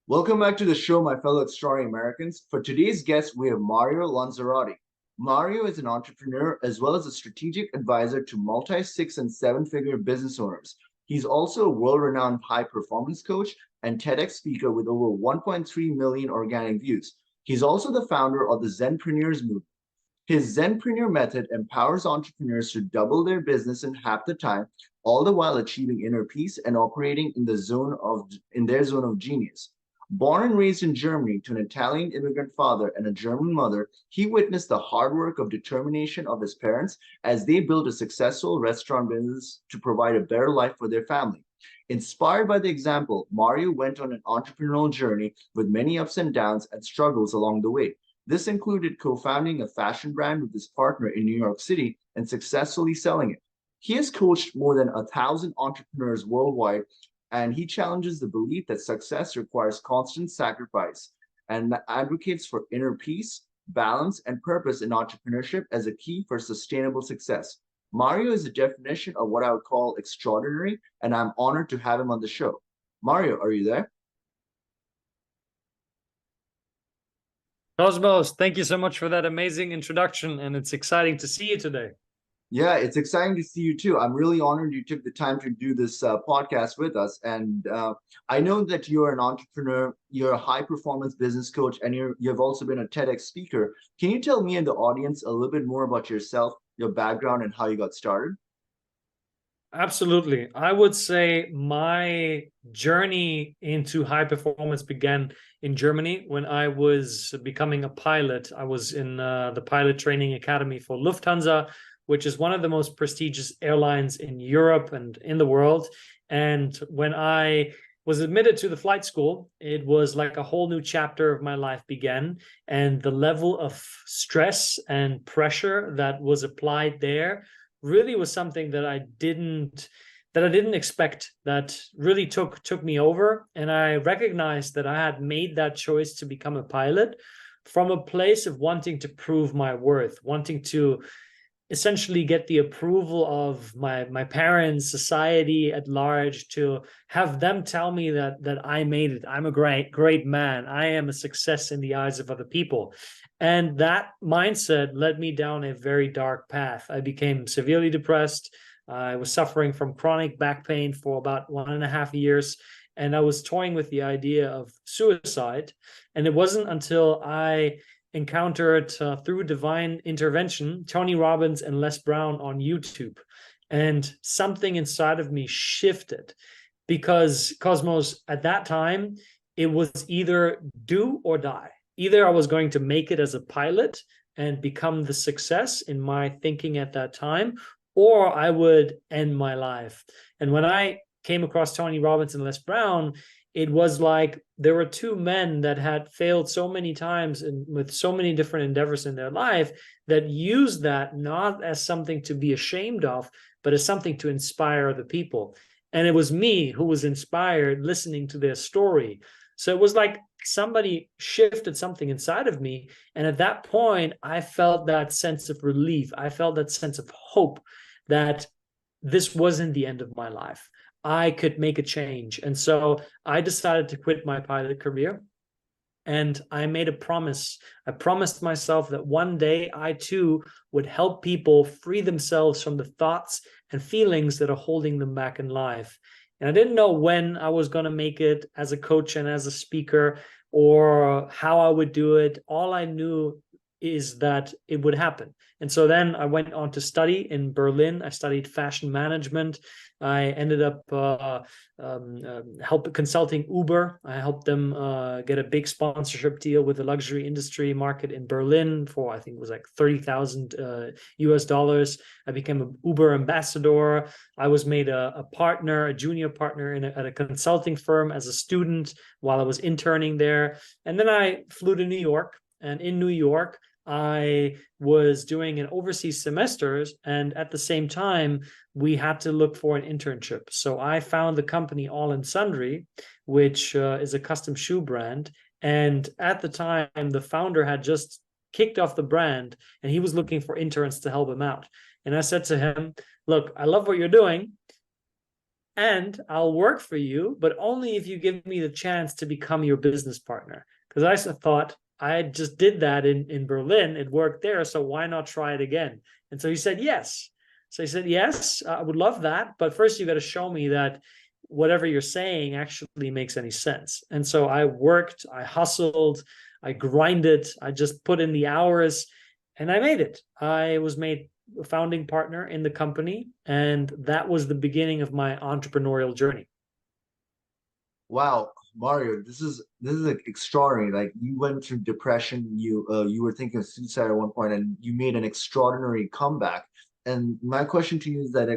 Welcome back to the show, my fellow extraordinary Americans. For today's guest, we have Mario Lanzarotti. Mario is an entrepreneur as well as a strategic advisor to multi six and seven figure business owners. He's also a world renowned high performance coach and TEDx speaker with over 1.3 million organic views. He's also the founder of the Zenpreneurs movement. His Zenpreneur method empowers entrepreneurs to double their business in half the time, all the while achieving inner peace and operating in their zone of genius. Born and raised in Germany to an Italian immigrant father and a German mother, he witnessed the hard work of determination of his parents as they built a successful restaurant business to provide a better life for their family. Inspired by the example, Mario went on an entrepreneurial journey with many ups and downs and struggles along the way. This included co-founding a fashion brand with his partner in New York City and successfully selling it. He has coached more than 1,000 entrepreneurs worldwide, and he challenges the belief that success requires constant sacrifice and advocates for inner peace, balance, and purpose in entrepreneurship as a key for sustainable success. Mario is a definition of what I would call extraordinary, and I'm honored to have him on the show. Mario, are you there? Cosmos, thank you so much for that amazing introduction, and it's exciting to see you today. Yeah, it's exciting to see you too. I'm really honored you took the time to do this podcast with us. And I know that you're an entrepreneur, you're a high performance business coach, and you've also been a TEDx speaker. Can you tell me and the audience a little bit more about yourself, your background, and how you got started? Absolutely. I would say my journey into high performance began in Germany when I was becoming a pilot. I was in the pilot training academy for Lufthansa, which is one of the most prestigious airlines in Europe and in the world. And when I was admitted to the flight school, it was like a whole new chapter of my life began. And the level of stress and pressure that was applied there really was something that I didn't expect, that really took me over. And I recognized that I had made that choice to become a pilot from a place of wanting to prove my worth, wanting to essentially get the approval of my parents, society at large, to have them tell me that I made it. I'm a great man. I am a success in the eyes of other people. And that mindset led me down a very dark path. I became severely depressed. I was suffering from chronic back pain for about 1.5 years. And I was toying with the idea of suicide. And it wasn't until I encountered through divine intervention Tony Robbins and Les Brown on YouTube, and something inside of me shifted, because Cosmos, at that time, it was either do or die. Either I was going to make it as a pilot and become the success in my thinking at that time, or I would end my life. And when I came across Tony Robbins and Les Brown, it was like there were two men that had failed so many times and with so many different endeavors in their life that used that not as something to be ashamed of, but as something to inspire other people. And it was me who was inspired listening to their story. So it was like somebody shifted something inside of me. And at that point, I felt that sense of relief. I felt that sense of hope that this wasn't the end of my life. I could make a change. And so I decided to quit my pilot career. And I made a promise. I promised myself that one day I too would help people free themselves from the thoughts and feelings that are holding them back in life. And I didn't know when I was going to make it as a coach and as a speaker, or how I would do it. All I knew is that it would happen. And so then I went on to study in Berlin. I studied fashion management. I ended up consulting Uber. I helped them get a big sponsorship deal with the luxury industry market in Berlin for, I think it was like 30,000 US dollars. I became an Uber ambassador. I was made a partner, a junior partner at a consulting firm as a student while I was interning there. And then I flew to New York. And in New York, I was doing an overseas semesters, and at the same time, we had to look for an internship. So I found the company All and Sundry, which is a custom shoe brand. And at the time, the founder had just kicked off the brand, and he was looking for interns to help him out. And I said to him, look, I love what you're doing. and I'll work for you, but only if you give me the chance to become your business partner. Because I thought I just did that in Berlin. It worked there. So why not try it again? And so he said, yes. So he said, yes, I would love that. But first, you got to show me that whatever you're saying actually makes any sense. And so I worked, I hustled, I grinded, I just put in the hours, and I made it. I was made a founding partner in the company, and that was the beginning of my entrepreneurial journey. Wow, Mario, this is like extraordinary. Like you went through depression, you were thinking of suicide at one point, and you made an extraordinary comeback. And my question to you is that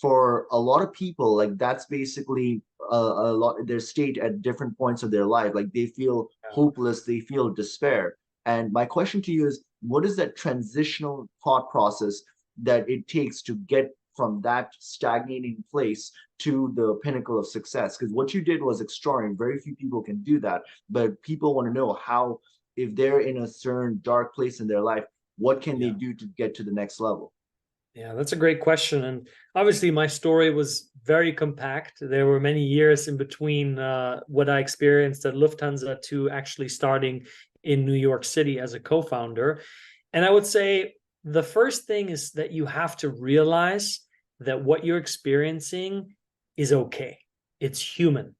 for a lot of people, like that's basically a lot their state at different points of their life. Like they feel hopeless, they feel despair. And my question to you is, what is that transitional thought process that it takes to get from that stagnating place to the pinnacle of success? Because what you did was extraordinary. Very few people can do that, but people want to know how, if they're in a certain dark place in their life, what can they do to get to the next level? Yeah, that's a great question. And obviously, my story was very compact. There were many years in between what I experienced at Lufthansa to actually starting in New York City as a co-founder. And I would say the first thing is that you have to realize that what you're experiencing is okay. It's human.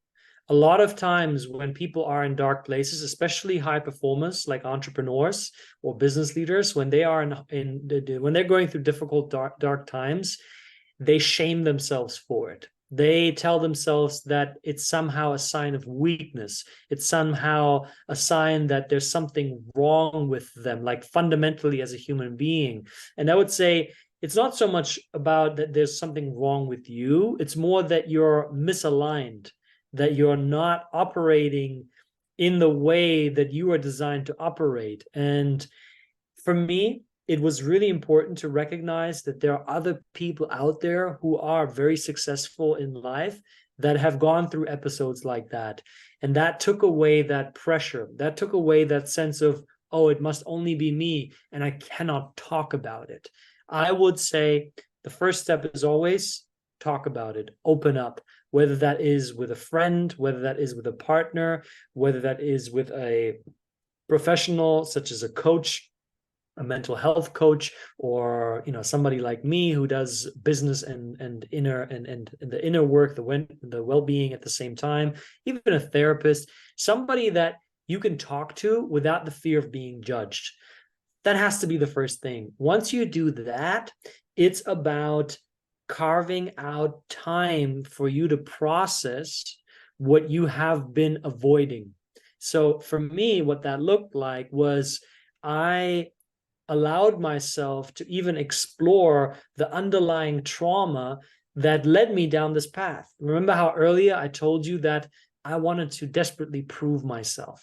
A lot of times when people are in dark places, especially high performers like entrepreneurs or business leaders, when they are when they're going through difficult dark times, they shame themselves for it. They tell themselves that it's somehow a sign of weakness. It's somehow a sign that there's something wrong with them, like fundamentally as a human being. And I would say it's not so much about that there's something wrong with you. It's more that you're misaligned, that you're not operating in the way that you are designed to operate. And for me, it was really important to recognize that there are other people out there who are very successful in life that have gone through episodes like that. And that took away that pressure. That took away that sense of, oh, it must only be me and I cannot talk about it. I would say the first step is always talk about it, open up, whether that is with a friend, whether that is with a partner, whether that is with a professional such as a coach, a mental health coach, or somebody like me who does business and inner and the inner work, the well-being at the same time, even a therapist, somebody that you can talk to without the fear of being judged. That has to be the first thing. Once you do that, it's about carving out time for you to process what you have been avoiding. So for me, what that looked like was I allowed myself to even explore the underlying trauma that led me down this path. Remember how earlier I told you that I wanted to desperately prove myself.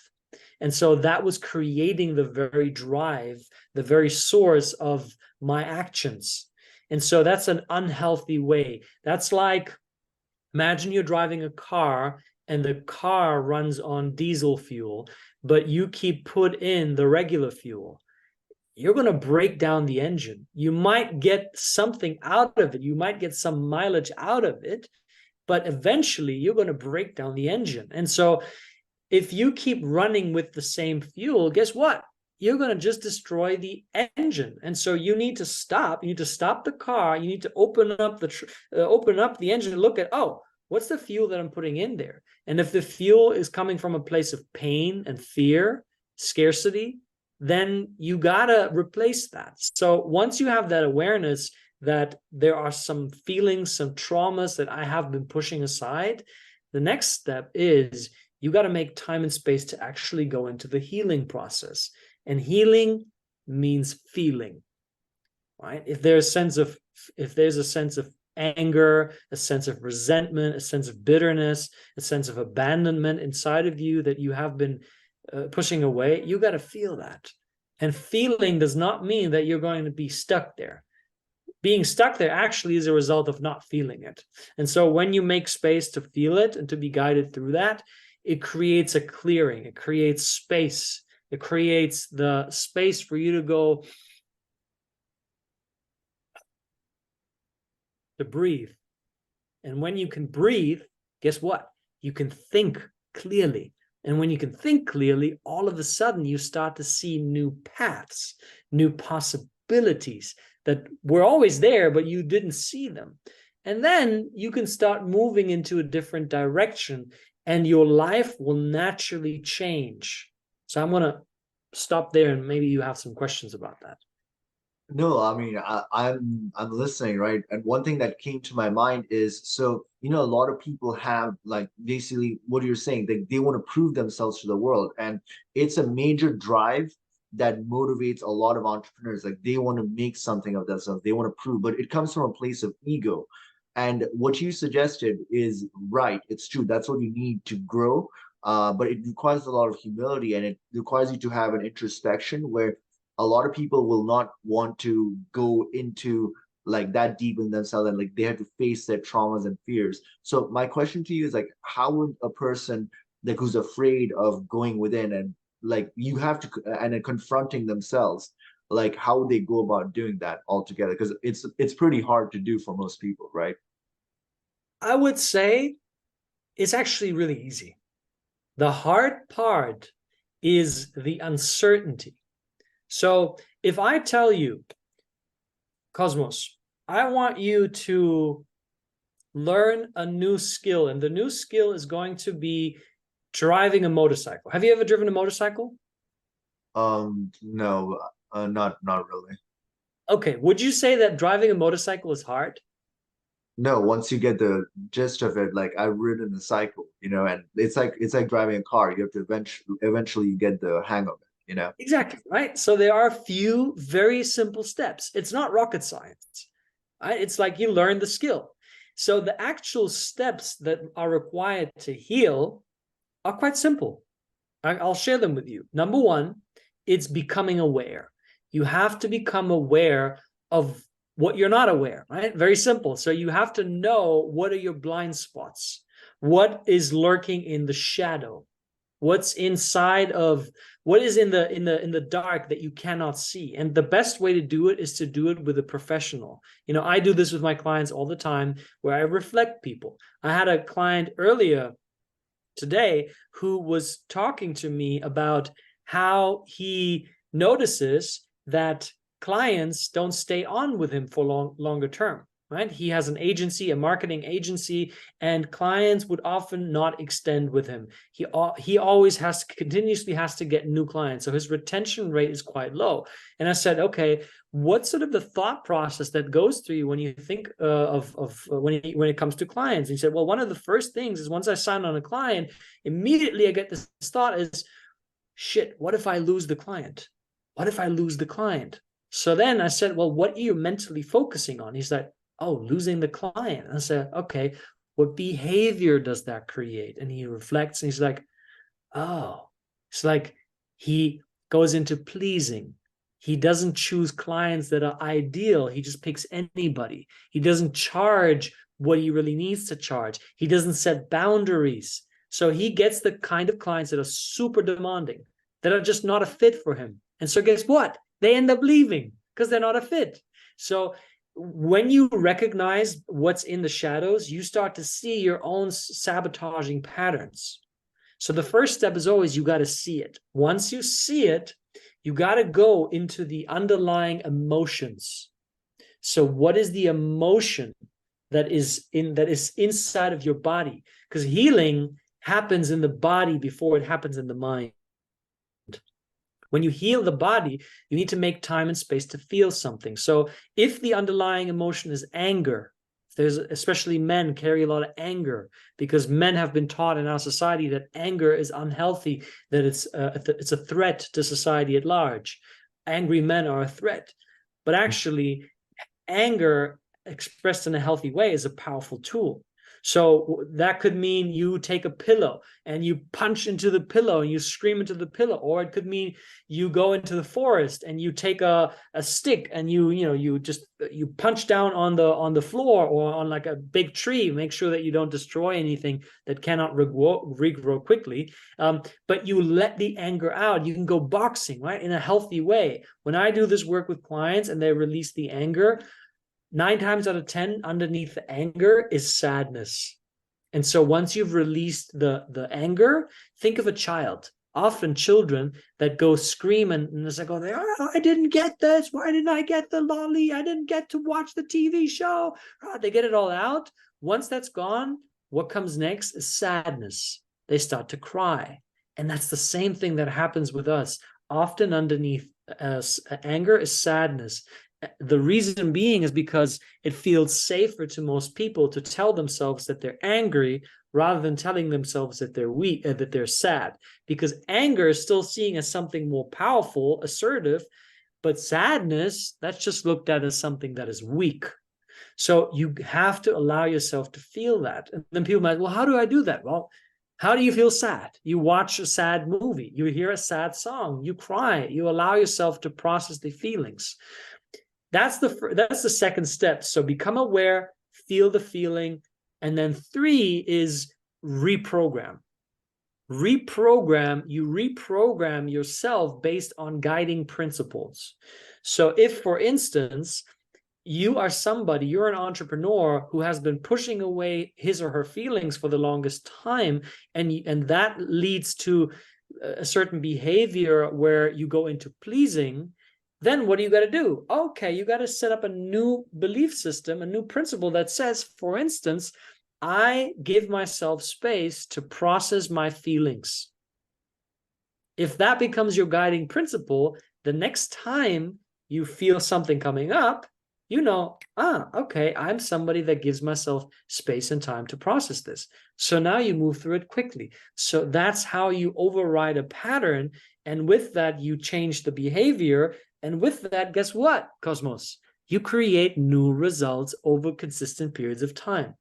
And so that was creating the very drive, the very source of my actions. And so that's an unhealthy way. That's like, imagine you're driving a car and the car runs on diesel fuel, but you keep put in the regular fuel. You're going to break down the engine. You might get something out of it. You might get some mileage out of it, but eventually you're going to break down the engine. And so if you keep running with the same fuel, guess what? You're going to just destroy the engine. And so you need to stop. You need to stop the car. You need to open up the engine and look at, oh, what's the fuel that I'm putting in there? And if the fuel is coming from a place of pain and fear, scarcity, then you got to replace that. So once you have that awareness that there are some feelings, some traumas that I have been pushing aside, the next step is you got to make time and space to actually go into the healing process. And healing means feeling, right? If there's a sense of anger, a sense of resentment, a sense of bitterness, a sense of abandonment inside of you that you have been pushing away, you got to feel that. And feeling does not mean that you're going to be stuck there. Being stuck there actually is a result of not feeling it. And so when you make space to feel it and to be guided through that, it creates a clearing. It creates space. It creates the space for you to go, to breathe, And when you can breathe, guess what? You can think clearly. And when you can think clearly, all of a sudden you start to see new paths, new possibilities that were always there, but you didn't see them. And then you can start moving into a different direction and your life will naturally change. So I'm going to stop there and maybe you have some questions about that. No, I mean, I'm listening, right? And one thing that came to my mind is, so, you know, a lot of people have like basically what you're saying, they want to prove themselves to the world. And it's a major drive that motivates a lot of entrepreneurs. Like they want to make something of themselves, they want to prove, but it comes from a place of ego. And what you suggested is right. It's true. That's what you need to grow. But it requires a lot of humility and it requires you to have an introspection where a lot of people will not want to go into like that deep in themselves and like they have to face their traumas and fears. So my question to you is like, how would a person like who's afraid of going within and like you have to and then confronting themselves, like how would they go about doing that altogether? Because it's pretty hard to do for most people, right? I would say it's actually really easy. The hard part is the uncertainty. So if I tell you, Cosmos, I want you to learn a new skill, and the new skill is going to be driving a motorcycle. Have you ever driven a motorcycle? No, not really. Okay, would you say that driving a motorcycle is hard? No, once you get the gist of it, like I've ridden a cycle, you know, and it's like driving a car. You have to eventually you get the hang of it, you know. Exactly, right? So there are a few very simple steps. It's not rocket science, right? It's like you learn the skill. So the actual steps that are required to heal are quite simple. I'll share them with you. Number one, it's becoming aware. You have to become aware of what you're not aware, right? Very simple. So you have to know what are your blind spots, what is lurking in the shadow, what's inside of what is in the dark that you cannot see. And the best way to do it is to do it with a professional. You know, I do this with my clients all the time where I reflect people. I had a client earlier today who was talking to me about how he notices that clients don't stay on with him for longer term, right? He has an agency, a marketing agency, and clients would often not extend with him. He always continuously has to get new clients. So his retention rate is quite low. And I said, okay, what's sort of the thought process that goes through you when you think of when it comes to clients? And he said, well, one of the first things is once I sign on a client, immediately I get this thought is, shit, what if I lose the client? What if I lose the client? So then I said, well, what are you mentally focusing on? He's like, oh, losing the client. And I said, okay, what behavior does that create? And he reflects and he's like, oh, it's like he goes into pleasing. He doesn't choose clients that are ideal. He just picks anybody. He doesn't charge what he really needs to charge. He doesn't set boundaries. So he gets the kind of clients that are super demanding, that are just not a fit for him. And so guess what? They end up leaving because they're not a fit. So when you recognize what's in the shadows, you start to see your own sabotaging patterns. So the first step is always you got to see it. Once you see it, you got to go into the underlying emotions. So what is the emotion that is inside of your body? Because healing happens in the body before it happens in the mind. When you heal the body, you need to make time and space to feel something. So if the underlying emotion is anger, especially men carry a lot of anger because men have been taught in our society that anger is unhealthy, that it's a threat to society at large. Angry men are a threat. But actually, anger expressed in a healthy way is a powerful tool. So that could mean you take a pillow and you punch into the pillow and you scream into the pillow, or it could mean you go into the forest and you take a stick and you punch down on the floor or on like a big tree. Make sure that you don't destroy anything that cannot regrow quickly. But you let the anger out. You can go boxing, right, in a healthy way. When I do this work with clients and they release the anger, 9 times out of 10, underneath the anger is sadness. And so once you've released the anger, think of a child. Often children that go scream and it's like, oh, I didn't get this. Why didn't I get the lolly? I didn't get to watch the TV show. They get it all out. Once that's gone, what comes next is sadness. They start to cry. And that's the same thing that happens with us. Often underneath anger is sadness. The reason being is because it feels safer to most people to tell themselves that they're angry rather than telling themselves that they're weak, that they're sad. Because anger is still seen as something more powerful, assertive, but sadness, that's just looked at as something that is weak. So you have to allow yourself to feel that. And then people might, well, how do I do that? Well, how do you feel sad? You watch a sad movie, you hear a sad song, you cry, you allow yourself to process the feelings. That's the second step. So become aware, feel the feeling, and then 3 is reprogram. You reprogram yourself based on guiding principles. So if, for instance, you're an entrepreneur who has been pushing away his or her feelings for the longest time, and that leads to a certain behavior where you go into pleasing, then what do you got to do? Okay, you got to set up a new belief system, a new principle that says, for instance, I give myself space to process my feelings. If that becomes your guiding principle, the next time you feel something coming up, you know, okay, I'm somebody that gives myself space and time to process this. So now you move through it quickly. So that's how you override a pattern. And with that, you change the behavior. And with that, guess what, Cosmos? You create new results over consistent periods of time.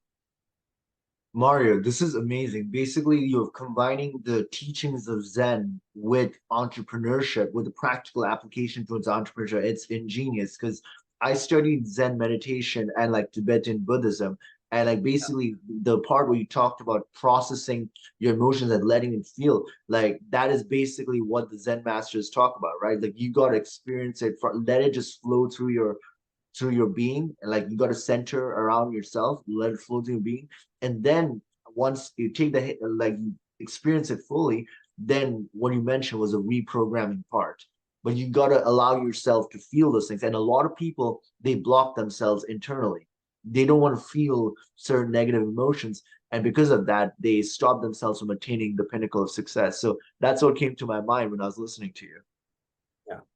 Mario, this is amazing. Basically, you're combining the teachings of Zen with entrepreneurship, with a practical application towards entrepreneurship. It's ingenious because I studied Zen meditation and like Tibetan Buddhism. And like basically the part where you talked about processing your emotions and letting it feel, like that is basically what the Zen masters talk about, right? Like you got to experience it, let it just flow through your being, and like you got to center around yourself, let it flow through your being, and then once you take the hit, like you experience it fully, then what you mentioned was a reprogramming part. But you got to allow yourself to feel those things, and a lot of people, they block themselves internally. They don't want to feel certain negative emotions, and because of that they stop themselves from attaining the pinnacle of success. So that's what came to my mind when I was listening to you.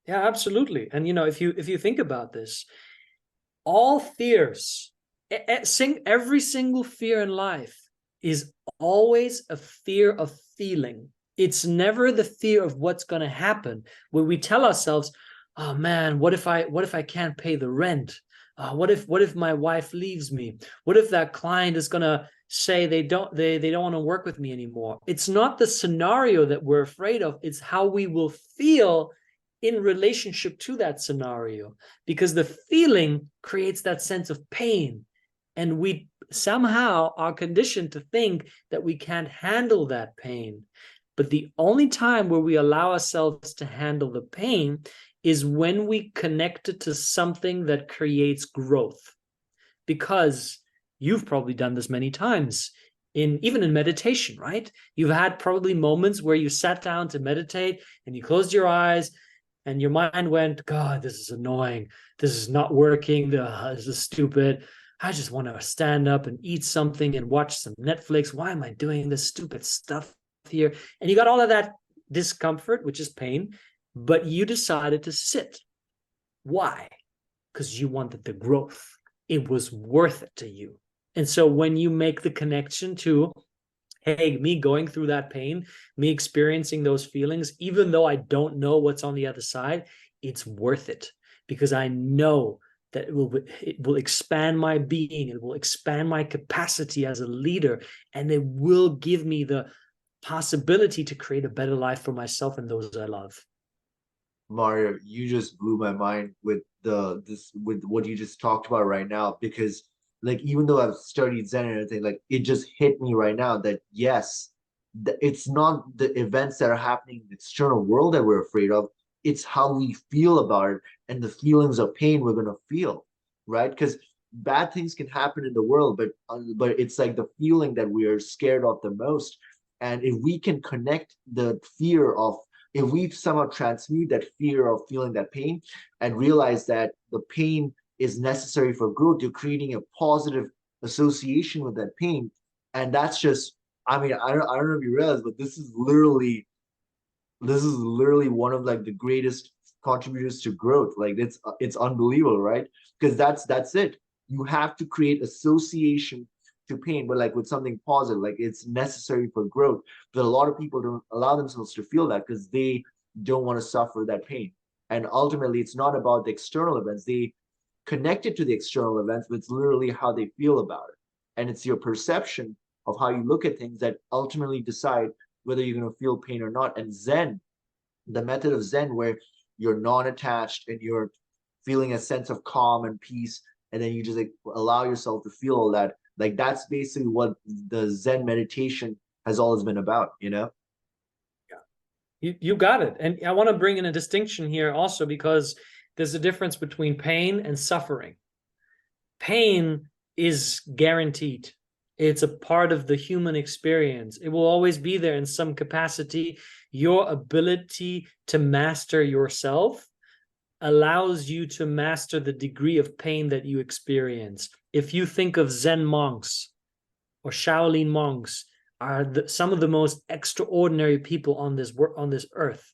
Yeah, absolutely. And if you think about this, all fears, every single fear in life is always a fear of feeling. It's never the fear of what's going to happen, where we tell ourselves, oh man, what if I can't pay the rent? What if my wife leaves me? What if that client is going to say they don't want to work with me anymore? It's not the scenario that we're afraid of, it's how we will feel in relationship to that scenario, because the feeling creates that sense of pain, and we somehow are conditioned to think that we can't handle that pain. But the only time where we allow ourselves to handle the pain is when we connect it to something that creates growth. Because you've probably done this many times, even in meditation, right? You've had probably moments where you sat down to meditate and you closed your eyes and your mind went, God, this is annoying. This is not working. This is stupid. I just want to stand up and eat something and watch some Netflix. Why am I doing this stupid stuff here? And you got all of that discomfort, which is pain, but you decided to sit. Why? Because you wanted the growth. It was worth it to you. And so when you make the connection to, hey, me going through that pain, me experiencing those feelings, even though I don't know what's on the other side, it's worth it, because I know that it will expand my being, it will expand my capacity as a leader, and it will give me the possibility to create a better life for myself and those I love. Mario, you just blew my mind with with what you just talked about right now, because like even though I've studied Zen and everything, like it just hit me right now that yes, it's not the events that are happening in the external world that we're afraid of, it's how we feel about it and the feelings of pain we're going to feel, right? Because bad things can happen in the world, but it's like the feeling that we are scared of the most. And if we can connect the fear of, if we somehow transmute that fear of feeling that pain and realize that the pain is necessary for growth, you're creating a positive association with that pain. And that's just, I mean, I don't know if you realize, but this is literally one of like the greatest contributors to growth. Like it's unbelievable, right? Because that's it. You have to create association to pain, but like with something positive, like it's necessary for growth. But a lot of people don't allow themselves to feel that because they don't want to suffer that pain. And ultimately, it's not about the external events. They connect it to the external events, but it's literally how they feel about it. And it's your perception of how you look at things that ultimately decide whether you're going to feel pain or not. And Zen, the method of Zen, where you're non-attached and you're feeling a sense of calm and peace, and then you just like allow yourself to feel all that. Like that's basically what the Zen meditation has always been about, you know? You got it. And I want to bring in a distinction here also, because there's a difference between pain and suffering. Pain is guaranteed. It's a part of the human experience. It will always be there in some capacity. Your ability to master yourself allows you to master the degree of pain that you experience. If you think of Zen monks or Shaolin monks, are some of the most extraordinary people on this earth.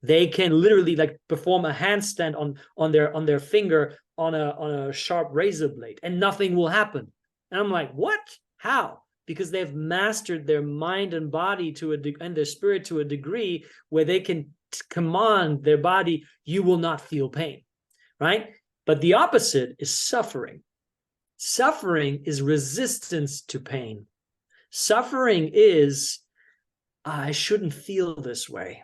They can literally like perform a handstand on their finger on a sharp razor blade, and nothing will happen. And I'm like, what? How? Because they've mastered their mind and body and their spirit to a degree where they can command their body. You will not feel pain, right? But the opposite is suffering. Suffering is resistance to pain. Suffering is, I shouldn't feel this way.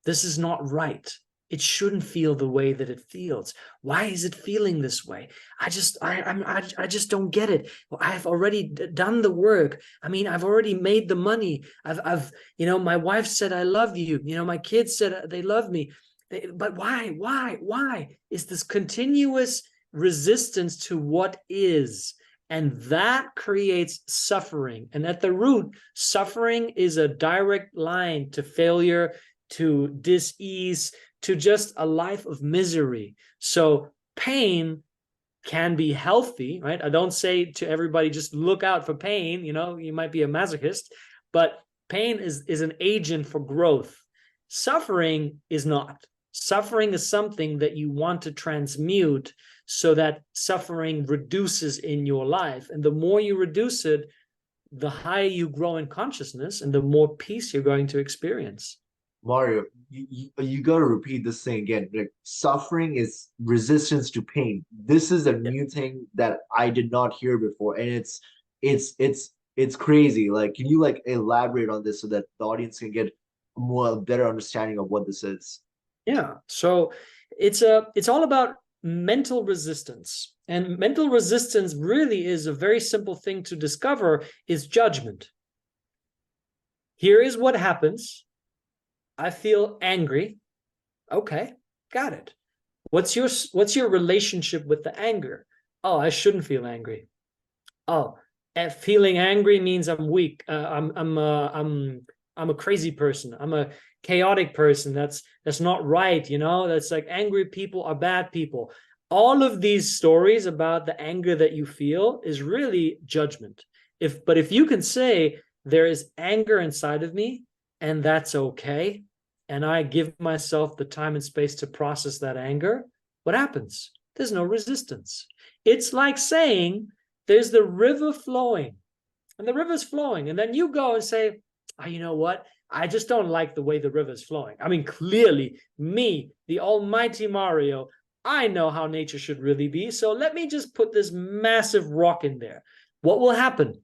This is not right. It shouldn't feel the way that it feels. Why is it feeling this way? I just don't get it. Well, I've already done the work. I mean, I've already made the money. I've my wife said I love you. My kids said they love me. But why? Is this continuous resistance to what is? And that creates suffering. And at the root, suffering is a direct line to failure, to dis-ease, to just a life of misery. So pain can be healthy, right? I don't say to everybody, just look out for pain. You might be a masochist, but pain is an agent for growth. Suffering is not. Suffering is something that you want to transmute so that suffering reduces in your life. And the more you reduce it, the higher you grow in consciousness and the more peace you're going to experience. Mario, you got to repeat this thing again. Like, suffering is resistance to pain. This is a new thing that I did not hear before, and it's crazy. Like, can you like elaborate on this so that the audience can get a better understanding of what this is? Yeah. So it's all about mental resistance. And mental resistance really is a very simple thing to discover, is judgment. Here is what happens. I feel angry. Okay, got it. What's your relationship with the anger? Oh, I shouldn't feel angry. Oh, feeling angry means I'm weak. I'm a crazy person. I'm a chaotic person. That's not right. That's like angry people are bad people. All of these stories about the anger that you feel is really judgment. But if you can say there is anger inside of me, and that's okay, and I give myself the time and space to process that anger, what happens? There's no resistance. It's like saying there's the river flowing, and the river's flowing, and then you go and say, oh, you know what? I just don't like the way the river's flowing. I mean, clearly, me, the almighty Mario, I know how nature should really be, so let me just put this massive rock in there. What will happen?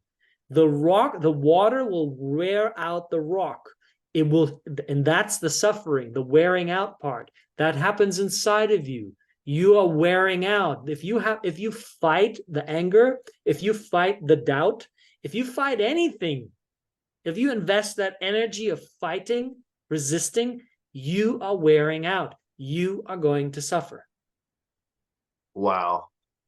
The water will wear out the rock. It will, and that's the suffering, the wearing out part. That happens inside of you. You are wearing out. If you fight the anger, if you fight the doubt, if you fight anything, if you invest that energy of fighting, resisting, you are wearing out. You are going to suffer. Wow.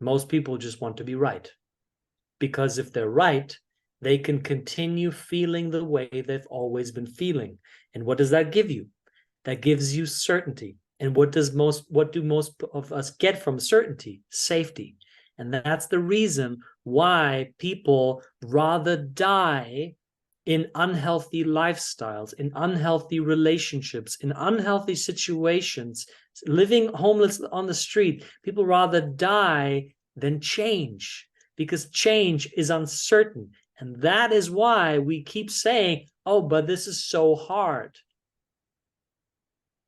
Most people just want to be right, because if they're right, they can continue feeling the way they've always been feeling. And what does that give you? That gives you certainty. And what do most of us get from certainty? Safety. And that's the reason why people rather die in unhealthy lifestyles, in unhealthy relationships, in unhealthy situations, living homeless on the street. People rather die than change, because change is uncertain. And that is why we keep saying, oh, but this is so hard.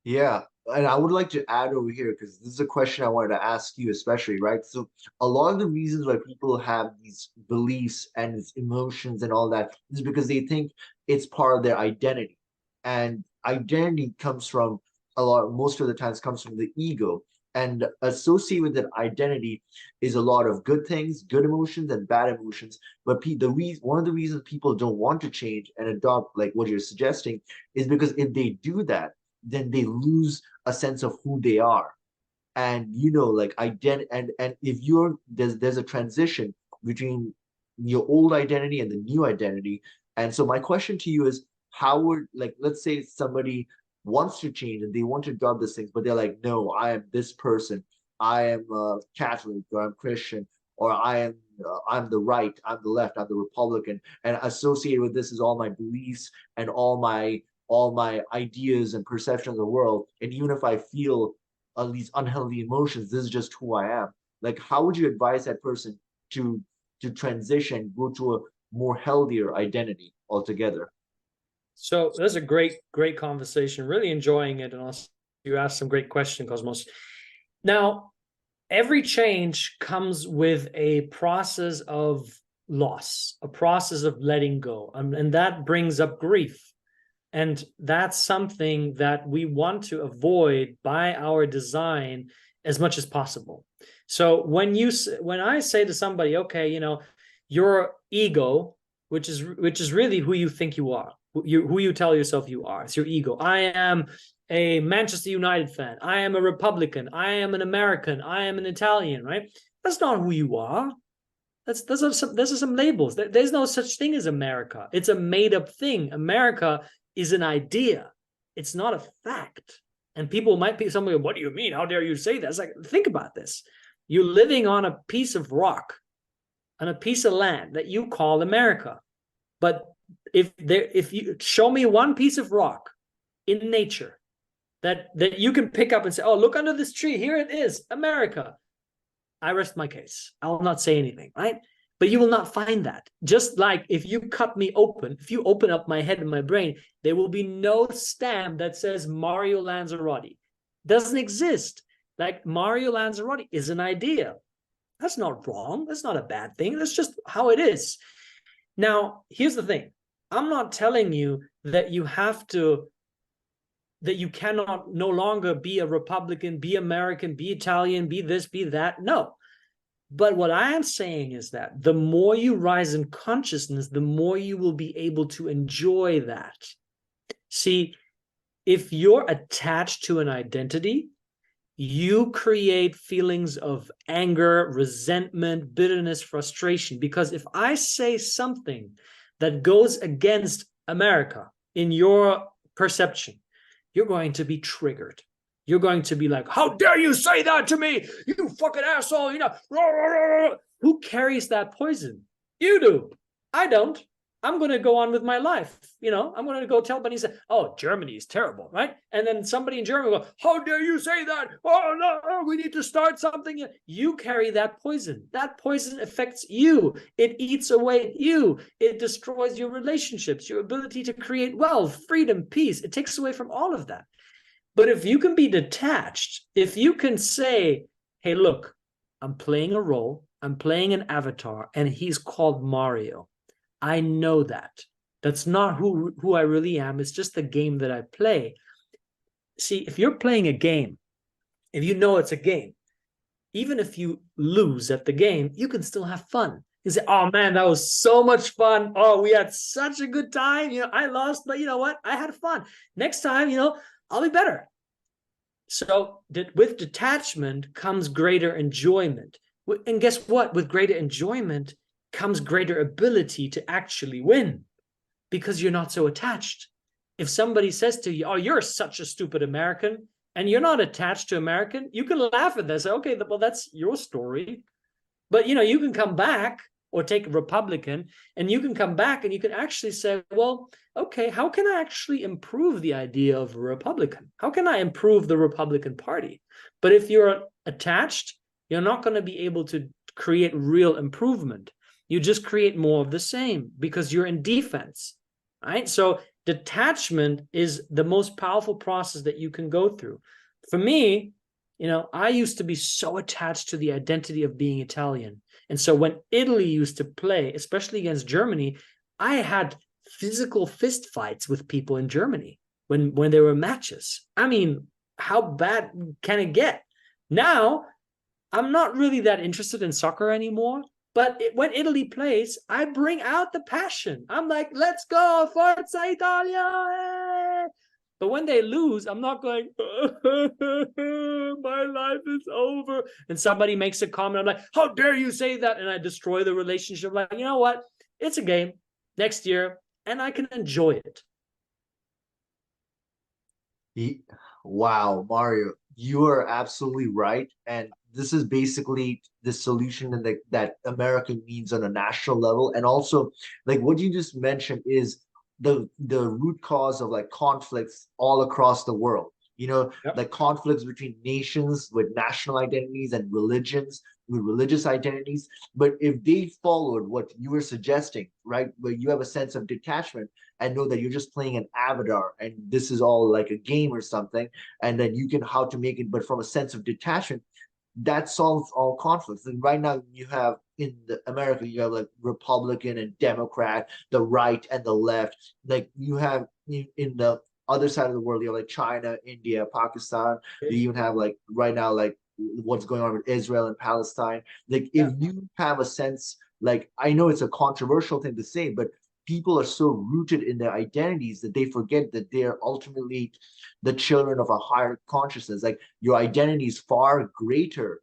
Yeah, and I would like to add over here because this is a question I wanted to ask you, especially, right? So, a lot of the reasons why people have these beliefs and these emotions and all that is because they think it's part of their identity. And identity comes from most of the times comes from the ego. And associated with that identity is a lot of good things, good emotions, and bad emotions. But one of the reasons people don't want to change and adopt, like what you're suggesting, is because if they do that, then they lose a sense of who they are. And like identity, and if there's a transition between your old identity and the new identity. And so my question to you is, how would, like, let's say somebody wants to change and they want to adopt these things, but they're like, no, I am this person, I am Catholic, or I'm Christian, or I'm the right, I'm the left, I'm the Republican, and associated with this is all my beliefs and all my ideas and perceptions of the world. And even if I feel these unhealthy emotions, this is just who I am. Like, how would you advise that person to transition, go to a more healthier identity altogether? So that's a great conversation. Really enjoying it. And also, you asked some great questions, Cosmos. Now, every change comes with a process of loss, a process of letting go. And that brings up grief. And that's something that we want to avoid by our design as much as possible. So when I say to somebody, okay, your ego, which is really who you think you are, who you tell yourself you are, it's your ego. I am a Manchester United fan. I am a Republican. I am an American. I am an Italian, right? That's not who you are. Those are some labels. There's no such thing as America. It's a made up thing. America is an idea. It's not a fact. And people might be somebody, what do you mean? How dare you say that? It's like, think about this. You're living on a piece of rock, on a piece of land that you call America. But if you show me one piece of rock in nature that you can pick up and say, oh, look under this tree, here it is, America, I rest my case. I will not say anything, right? But you will not find that. Just like if you cut me open, if you open up my head and my brain, there will be no stamp that says Mario Lanzarotti. Doesn't exist. Like, Mario Lanzarotti is an idea. That's not wrong. That's not a bad thing. That's just how it is. Now, here's the thing. I'm not telling you that you cannot no longer be a Republican, be American, be Italian, be this, be that. No. But what I am saying is that the more you rise in consciousness, the more you will be able to enjoy that. See, if you're attached to an identity, you create feelings of anger, resentment, bitterness, frustration. Because if I say something that goes against America in your perception, you're going to be triggered. You're going to be like, how dare you say that to me? You fucking asshole. Who carries that poison? You do. I don't. I'm going to go on with my life. I'm going to go tell somebody, oh, Germany is terrible, right? And then somebody in Germany will go, how dare you say that? Oh, no, we need to start something. You carry that poison. That poison affects you. It eats away at you. It destroys your relationships, your ability to create wealth, freedom, peace. It takes away from all of that. But if you can be detached, if you can say, hey, look, I'm playing a role, I'm playing an avatar, and he's called Mario. I know that. That's not who I really am. It's just the game that I play. See, if you're playing a game, if you know it's a game, even if you lose at the game, you can still have fun. You say, oh man, that was so much fun. Oh, we had such a good time. I lost, but you know what? I had fun. Next time, I'll be better. So with detachment comes greater enjoyment. And guess what? With greater enjoyment comes greater ability to actually win, because you're not so attached. If somebody says to you, oh, you're such a stupid American, and you're not attached to American, you can laugh at this. Okay, well, that's your story. But you can come back, or take a Republican, and you can come back and you can actually say, well, okay, how can I actually improve the idea of a Republican? How can I improve the Republican Party? But if you're attached, you're not going to be able to create real improvement. You just create more of the same because you're in defense, right? So detachment is the most powerful process that you can go through. For me, I used to be so attached to the identity of being Italian. And so when Italy used to play, especially against Germany, I had physical fist fights with people in Germany when there were matches. I mean, how bad can it get? Now, I'm not really that interested in soccer anymore. But when Italy plays, I bring out the passion. I'm like, let's go, Forza Italia! But when they lose, I'm not going, my life is over. And somebody makes a comment, I'm like, how dare you say that? And I destroy the relationship. Like, you know what? It's a game next year, and I can enjoy it. Wow, Mario, you are absolutely right. And this is basically the solution that America needs on a national level. And also, like what you just mentioned is the root cause of like conflicts all across the world. Yep. Like conflicts between nations with national identities and religions with religious identities. But if they followed what you were suggesting, right, where you have a sense of detachment and know that you're just playing an avatar and this is all like a game or something, and then you can how to make it, but from a sense of detachment, that solves all conflicts. And right now you have in America, you have like Republican and Democrat, the right and the left. Like you have in the other side of the world, you have like China, India, Pakistan. You even have like right now, like what's going on with Israel and Palestine. Like if you have a sense, like I know it's a controversial thing to say, but people are so rooted in their identities that they forget that they're ultimately the children of a higher consciousness. Like your identity is far greater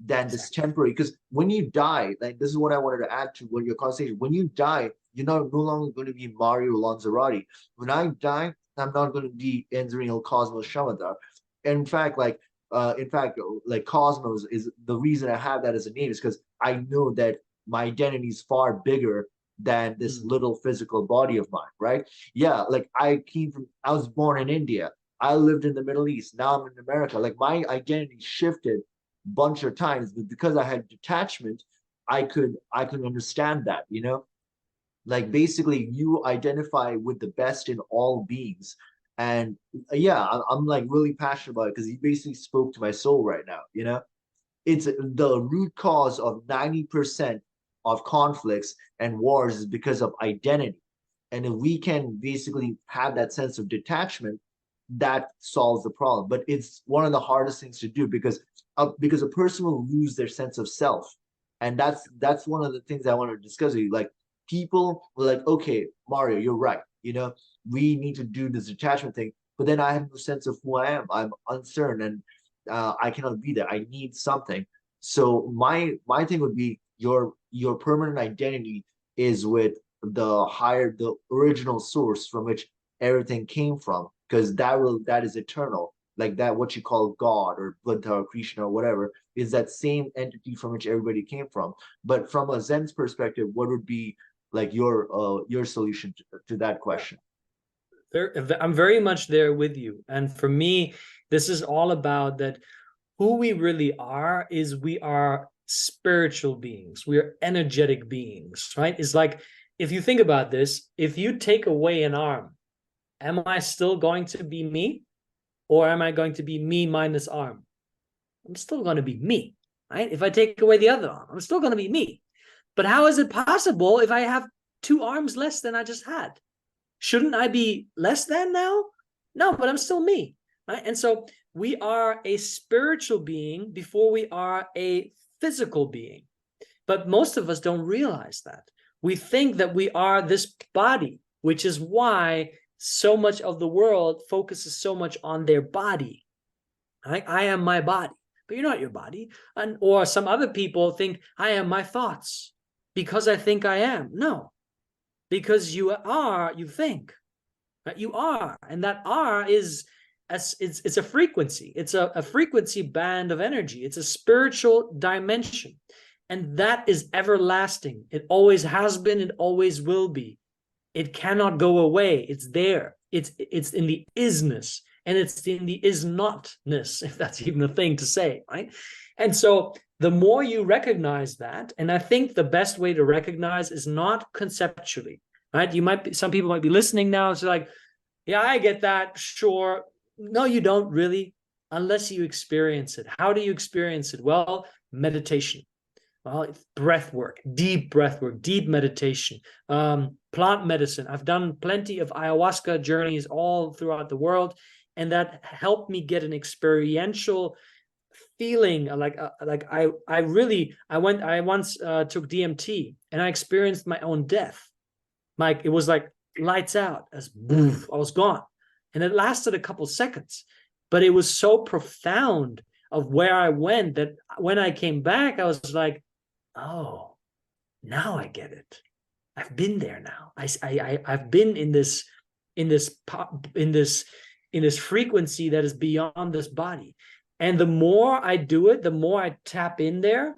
than this temporary. Because when you die, like this is what I wanted to add to what your conversation. When you die, you're not no longer going to be Mario Lanzarotti. When I die, I'm not going to be Enzreal Cosmos Shamadar. In fact, like Cosmos is the reason I have that as a name is because I know that my identity is far bigger than this little physical body of mine, right? Yeah, like I was born in India. I lived in the Middle East. Now I'm in America. Like my identity shifted a bunch of times, but because I had detachment, I could understand that. Like basically you identify with the best in all beings. And yeah, I'm like really passionate about it because you basically spoke to my soul right now. It's the root cause of 90% of conflicts and wars is because of identity. And if we can basically have that sense of detachment, that solves the problem. But it's one of the hardest things to do because a person will lose their sense of self. And that's one of the things I want to discuss with you. Like people were like, okay, Mario, you're right. We need to do this detachment thing. But then I have no sense of who I am. I'm uncertain and I cannot be there. I need something. So my thing would be your permanent identity is with the original source from which everything came from, because that is eternal. Like that, what you call God or Buddha or Krishna or whatever, is that same entity from which everybody came from. But from a Zen's perspective, what would be like your solution to that question? I'm very much there with you. And for me, this is all about that who we really are is we are spiritual beings. We are energetic beings, right? It's like, if you think about this, if you take away an arm, am I still going to be me? Or am I going to be me minus arm? I'm still going to be me, right? If I take away the other arm, I'm still going to be me. But how is it possible if I have 2 arms less than I just had? Shouldn't I be less than now? No, but I'm still me, right? And so we are a spiritual being before we are a physical being. But most of us don't realize that. We think that we are this body, which is why so much of the world focuses so much on their body. I am my body. but you're not your body. And or some other people think I am my thoughts because I think I am. No, because you are, you think. Right? You are, and that are is it's a frequency. It's a frequency band of energy. It's a spiritual dimension, and that is everlasting. It always has been. It always will be. It cannot go away. It's there. It's in the isness, and it's in the is notness, if that's even a thing to say, right? And so the more you recognize that, and I think the best way to recognize is not conceptually, right? You might be, some people might be listening now. It's like, yeah, I get that. Sure. No, you don't really, unless you experience it. How do you experience it? Well, meditation. Well, breath work, deep meditation, plant medicine. I've done plenty of ayahuasca journeys all throughout the world, and that helped me get an experiential feeling. I once took DMT, and I experienced my own death. Like it was like lights out, as boof, I was gone, and it lasted a couple seconds, but it was so profound of where I went that when I came back, I was like, oh, now I get it. I've been there now. I've been in this frequency that is beyond this body. And the more I do it, the more I tap in there,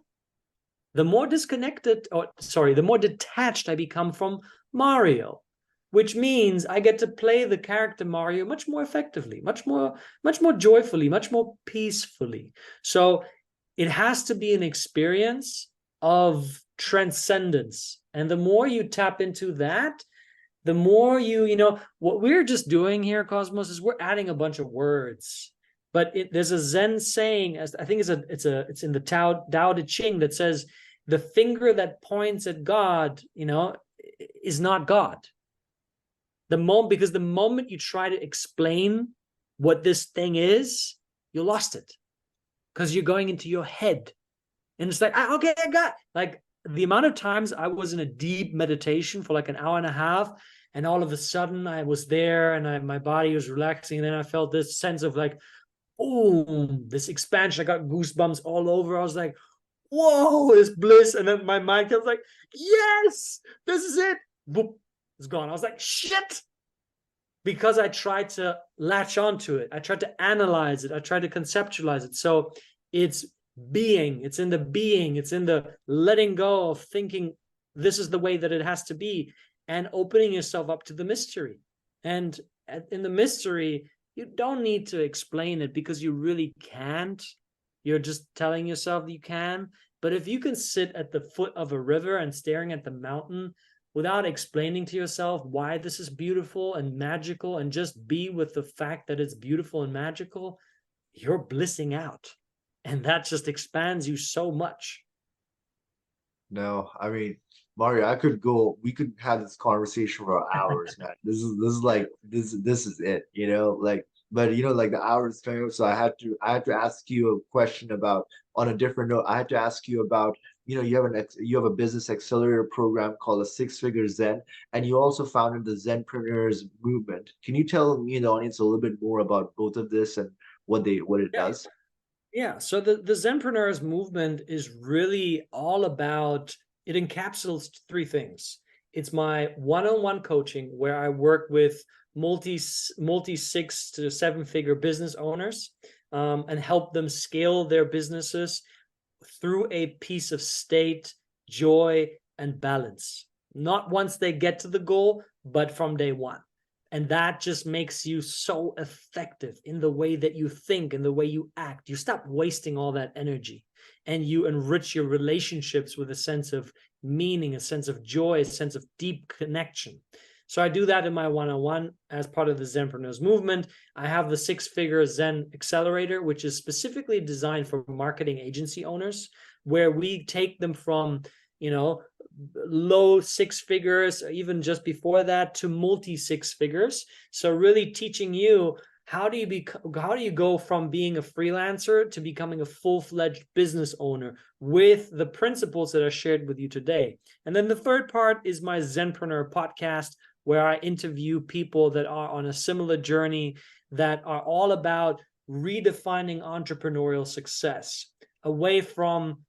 the more the more detached I become from Mario, which means I get to play the character Mario much more effectively, much more joyfully, much more peacefully. So it has to be an experience of transcendence. And the more you tap into that, the more what we're just doing here, Cosmos, is we're adding a bunch of words. But there's a Zen saying, as I think it's in the Tao Te Ching, that says the finger that points at God, is not God. Because the moment you try to explain what this thing is, you lost it, because you're going into your head. And it's like, okay, I got, like, the amount of times I was in a deep meditation for like an hour and a half, and all of a sudden I was there and my body was relaxing. And then I felt this sense of like, boom, this expansion. I got goosebumps all over. I was like, whoa, this bliss. And then my mind kept like, yes, this is it. Boop, it's gone. I was like, shit. Because I tried to latch onto it. I tried to analyze it. I tried to conceptualize it. So it's being, it's in the letting go of thinking this is the way that it has to be, and opening yourself up to the mystery. And in the mystery, you don't need to explain it, because you really can't. You're just telling yourself you can. But if you can sit at the foot of a river and staring at the mountain without explaining to yourself why this is beautiful and magical, and just be with the fact that it's beautiful and magical, you're blissing out. And that just expands you so much. No, I mean, Mario, we could have this conversation for hours, man. This is it, like, but like the hours coming up, so I had to ask you a question about, on a different note. I had to ask you about, you have a business accelerator program called a Six-Figure Zen, and you also founded the Zenpreneurs movement. Can you tell me and the audience a little bit more about both of this and what it does? Yeah, so the Zenpreneurs movement is really all about, it encapsulates three things. It's my one-on-one coaching, where I work with multi 6 to 7 figure business owners, and help them scale their businesses through a piece of state, joy, and balance. Not once they get to the goal, but from day one. And that just makes you so effective in the way that you think and the way you act. You stop wasting all that energy, and you enrich your relationships with a sense of meaning, a sense of joy, a sense of deep connection. So I do that in my one-on-one as part of the Zenpreneurs movement. I have the Six-Figure Zen Accelerator, which is specifically designed for marketing agency owners, where we take them from, low 6 figures, or even just before that, to multi 6 figures. So really teaching you, how do you go from being a freelancer to becoming a full-fledged business owner with the principles that are shared with you today. And then the third part is my Zenpreneur podcast, where I interview people that are on a similar journey, that are all about redefining entrepreneurial success away from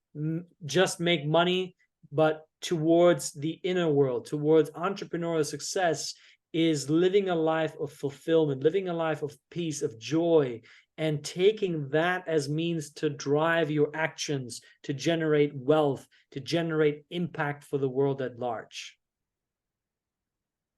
just make money, but towards the inner world, towards entrepreneurial success is living a life of fulfillment, living a life of peace, of joy, and taking that as means to drive your actions, to generate wealth, to generate impact for the world at large.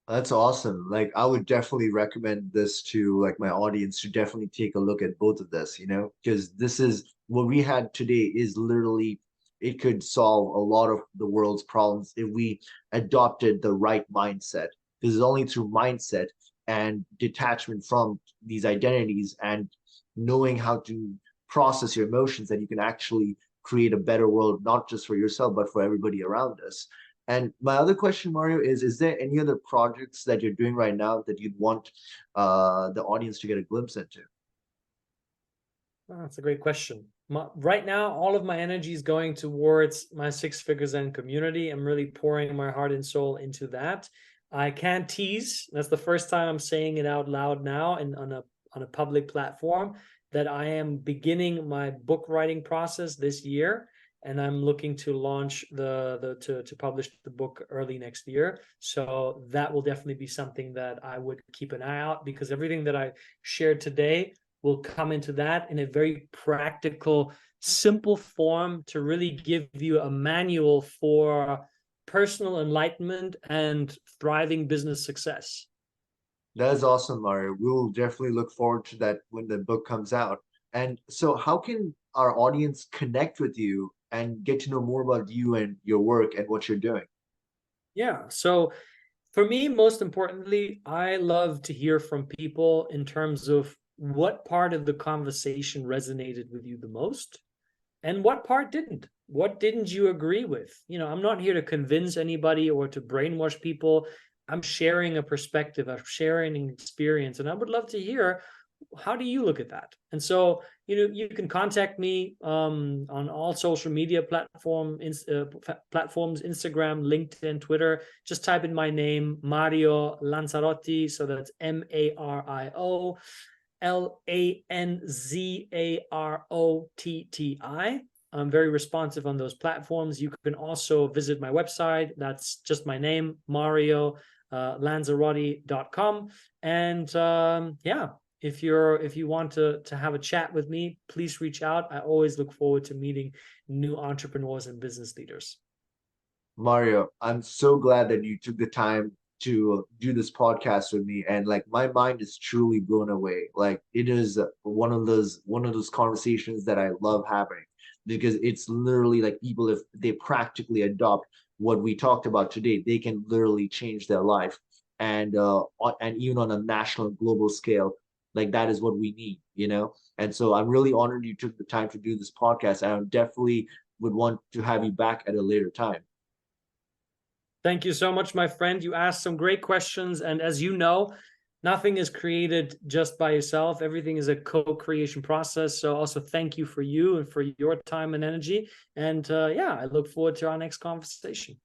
That's awesome. Like I would definitely recommend this to like my audience to definitely take a look at both of this, because this is what we had today is literally it could solve a lot of the world's problems if we adopted the right mindset. Because it's only through mindset and detachment from these identities and knowing how to process your emotions that you can actually create a better world, not just for yourself, but for everybody around us. And my other question, Mario, is there any other projects that you're doing right now that you'd want the audience to get a glimpse into? Oh, that's a great question. Right now, all of my energy is going towards my Six Figures and community. I'm really pouring my heart and soul into that. I can't tease. That's the first time I'm saying it out loud now and on a public platform that I am beginning my book writing process this year. And I'm looking to launch to publish the book early next year. So that will definitely be something that I would keep an eye out, because everything that I shared today will come into that in a very practical, simple form to really give you a manual for personal enlightenment and thriving business success. That is awesome, Mario. We'll definitely look forward to that when the book comes out. And so how can our audience connect with you and get to know more about you and your work and what you're doing? Yeah. So for me, most importantly, I love to hear from people in terms of what part of the conversation resonated with you the most and what part didn't. What didn't you agree with? I'm not here to convince anybody or to brainwash people. I'm sharing a perspective, I'm sharing an experience, and I would love to hear, how do you look at that? And so, you can contact me on all social media platforms, Instagram, LinkedIn, Twitter. Just type in my name, Mario Lanzarotti. So that's Mario Lanzarotti. I'm very responsive on those platforms. You can also visit my website. That's just my name, Mario Lanzarotti.com. And yeah, if you want to have a chat with me, please reach out. I always look forward to meeting new entrepreneurs and business leaders. Mario, I'm so glad that you took the time to do this podcast with me, and like my mind is truly blown away. Like it is one of those conversations that I love having, because it's literally like people, if they practically adopt what we talked about today, they can literally change their life. And even on a national global scale, like that is what we need. And so I'm really honored you took the time to do this podcast. And I definitely would want to have you back at a later time. Thank you so much, my friend. You asked some great questions. And as you know, nothing is created just by yourself. Everything is a co-creation process. So also thank you for you and for your time and energy. And yeah, I look forward to our next conversation.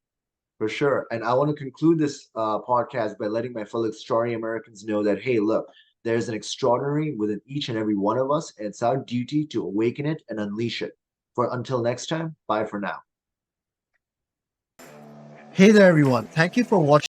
For sure. And I want to conclude this podcast by letting my fellow extraordinary Americans know that, hey, look, there's an extraordinary within each and every one of us, and it's our duty to awaken it and unleash it. Until next time, bye for now. Hey there, everyone. Thank you for watching.